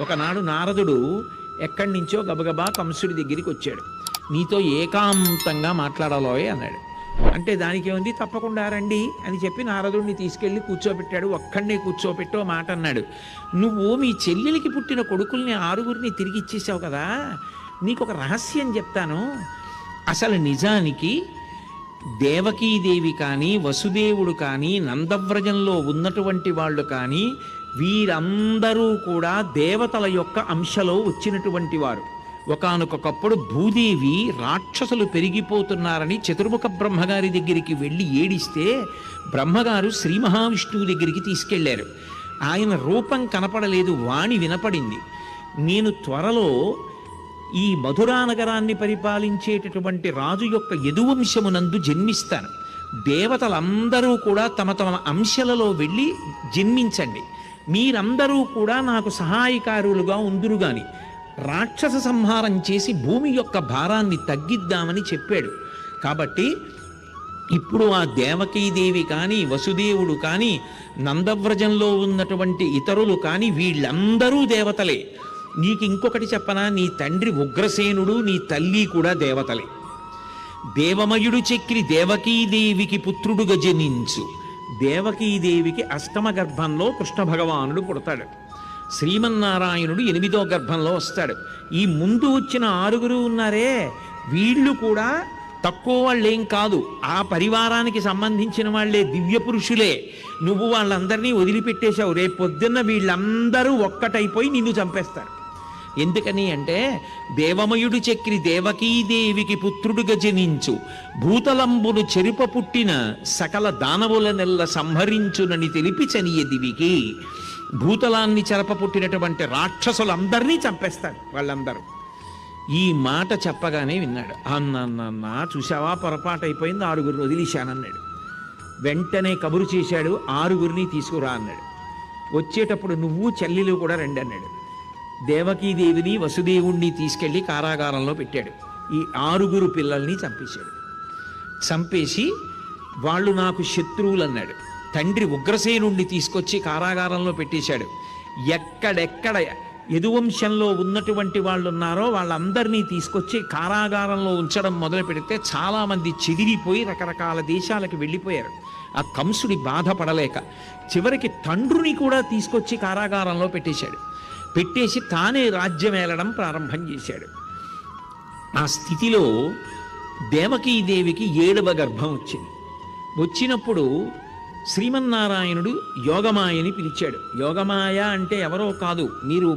ఒకనాడు నారదుడు ఎక్కడి నుంచో గబగబా కంసుడి దగ్గరికి వచ్చాడు. నీతో ఏకాంతంగా మాట్లాడాలోయ్ అన్నాడు. అంటే దానికి ఏముంది, తప్పకుండా రండి అని చెప్పి నారదుడిని తీసుకెళ్ళి కూర్చోబెట్టాడు. ఒక్కడినే కూర్చోబెట్టో మాట అన్నాడు. నువ్వు మీ చెల్లెలికి పుట్టిన కొడుకుల్ని 6గురిని తిరిగి ఇచ్చేసావు కదా, నీకు ఒక రహస్యం చెప్తాను. అసలు నిజానికి దేవకీదేవి కానీ, వసుదేవుడు కానీ, నందవ్రజంలో ఉన్నటువంటి వాళ్ళు కానీ వీరందరూ కూడా దేవతల యొక్క అంశలో వచ్చినటువంటి వారు. ఒకానొకప్పుడు భూదేవి రాక్షసులు పెరిగిపోతున్నారని చతుర్ముఖ బ్రహ్మగారి దగ్గరికి వెళ్ళి ఏడిస్తే బ్రహ్మగారు శ్రీ మహావిష్ణువు దగ్గరికి తీసుకెళ్లారు. ఆయన రూపం కనపడలేదు, వాణి వినపడింది. నేను త్వరలో ఈ మధురా నగరాన్ని పరిపాలించేటటువంటి రాజు యొక్క యదువంశమునందు జన్మిస్తాను. దేవతలందరూ కూడా తమ తమ అంశలలో వెళ్ళి జన్మించండి, మీరందరూ కూడా నాకు సహాయకారులుగా ఉందురుగాని రాక్షస సంహారం చేసి భూమి యొక్క భారాన్ని తగ్గిద్దామని చెప్పాడు. కాబట్టి ఇప్పుడు ఆ దేవకీదేవి కానీ, వసుదేవుడు కానీ, నందవ్రజంలో ఉన్నటువంటి ఇతరులు కానీ వీళ్ళందరూ దేవతలే. నీకు ఇంకొకటి చెప్పనా, నీ తండ్రి ఉగ్రసేనుడు, నీ తల్లి కూడా దేవతలే. దేవమయుడు చక్రి దేవకీదేవికి పుత్రుడుగా జనించు. దేవకీదేవికి అష్టమ గర్భంలో కృష్ణ భగవానుడు పుడతాడు. శ్రీమన్నారాయణుడు 8వ గర్భంలో వస్తాడు. ఈ ముందు వచ్చిన 6గురు ఉన్నారే, వీళ్ళు కూడా తక్కువ వాళ్ళేం కాదు, ఆ పరివారానికి సంబంధించిన వాళ్లే, దివ్య పురుషులే. నువ్వు వాళ్ళందరినీ వదిలిపెట్టేశావు, రేపు పొద్దున్న వీళ్ళందరూ ఒక్కటైపోయి నిన్ను చంపేస్తారు. ఎందుకని అంటే దేవమయుడు చక్రి దేవకీదేవికి పుత్రుడుగా జనించు, భూతలంబును చెరుప పుట్టిన సకల దానవుల నెల్ల సంహరించునని తెలిపి చనియ దివికి. భూతలాన్ని చెరప పుట్టినటువంటి రాక్షసులందరినీ చంపేస్తారు వాళ్ళందరూ. ఈ మాట చెప్పగానే విన్నాడు. అన్న చూసావా, పొరపాటు అయిపోయింది, 6గురిని వదిలేశానన్నాడు. వెంటనే కబురు చేశాడు, 6గురిని తీసుకురా అన్నాడు. వచ్చేటప్పుడు నువ్వు చెల్లెలు కూడా రండి అన్నాడు. దేవకీదేవిని వసుదేవుణ్ణి తీసుకెళ్లి కారాగారంలో పెట్టాడు. ఈ 6గురు పిల్లల్ని చంపేశాడు. చంపేసి వాళ్ళు నాకు శత్రువులు అన్నాడు. తండ్రి ఉగ్రసేనుణ్ణి తీసుకొచ్చి కారాగారంలో పెట్టేశాడు. ఎక్కడెక్కడ యదువంశంలో ఉన్నటువంటి వాళ్ళు ఉన్నారో వాళ్ళందరినీ తీసుకొచ్చి కారాగారంలో ఉంచడం మొదలు పెడితే చాలామంది చెదిరిపోయి రకరకాల దేశాలకు వెళ్ళిపోయారు. ఆ కంసుడి బాధపడలేక చివరికి తండ్రిని కూడా తీసుకొచ్చి కారాగారంలో పెట్టేశాడు. పెట్టేసి తానే రాజ్యం ఏలడం ప్రారంభం చేశాడు. ఆ స్థితిలో దేవకీదేవికి 7వ గర్భం వచ్చింది. వచ్చినప్పుడు శ్రీమన్నారాయణుడు యోగమాయని పిలిచాడు. యోగమాయ అంటే ఎవరో కాదు, మీరు